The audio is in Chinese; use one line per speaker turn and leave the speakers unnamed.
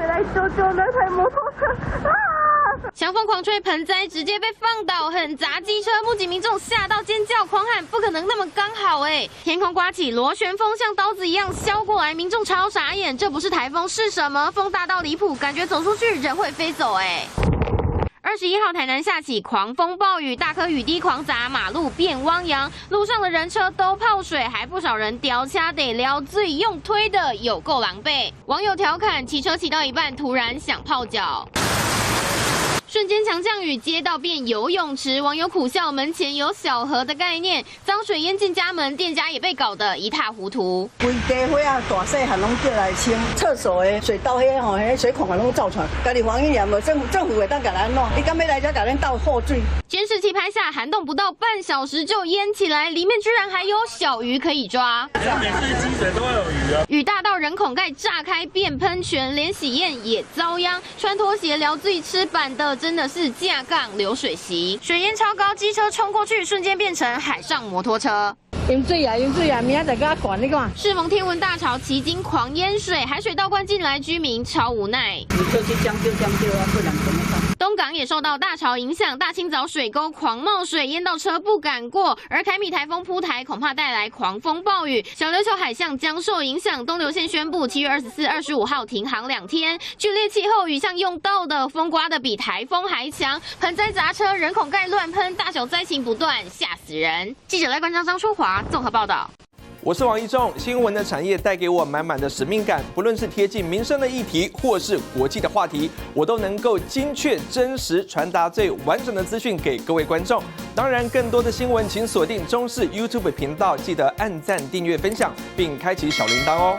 来救救那台摩托车啊！
强风狂吹，盆栽直接被放倒，很砸机车，目击民众吓到尖叫狂喊：“不可能那么刚好哎！”天空刮起螺旋风，像刀子一样削过来，民众超傻眼，这不是台风是什么？风大到离谱，感觉走出去人会飞走哎。21号台南下起狂风暴雨，大颗雨滴狂砸，马路变汪洋，路上的人车都泡水，还不少人掉掐得撩醉，用推的有够狼狈。网友调侃：骑车骑到一半，突然想泡脚。瞬间强降雨，街道变游泳池，网友苦笑门前有小河的概念，脏水淹进家门，店家也被搞得一塌糊涂。
规家伙啊，大细汉拢叫来清，厕所的水道迄吼，迄水孔啊拢造出来，家己防疫也无政府会当甲咱弄，伊敢要来遮甲咱倒后水。
监视器拍下，涵洞不到半小时就淹起来，里面居然还有小鱼可以抓。
每次积水都会有鱼啊！
雨大到人孔盖炸开变喷泉，连喜宴也遭殃。穿拖鞋撩醉吃板的。真的是架杠流水席，水淹超高，机车冲过去，瞬间变成海上摩托车。
淹水啊，明仔再甲管你看。
适逢天文大潮，旗津狂淹水，海水倒灌进来，居民超无奈。
你就去将就啊，不然怎么办？
东港也受到大潮影响，大清早水沟狂冒水，淹到车不敢过。而凯米台风扑台，恐怕带来狂风暴雨，小琉球海象将受影响。东流线宣布7月24、25号停航2天。剧烈气候雨像用到的，风刮得比台风还强，盆栽砸车，人孔盖乱喷，大小灾情不断，吓死人。记者赖冠章、张淑华综合报道。
我是王一仲，新闻的产业带给我满满的使命感，不论是贴近民生的议题，或是国际的话题，我都能够精确、真实传达最完整的资讯给各位观众。当然，更多的新闻请锁定中视 YouTube 频道，记得按赞、订阅、分享，并开启小铃铛哦。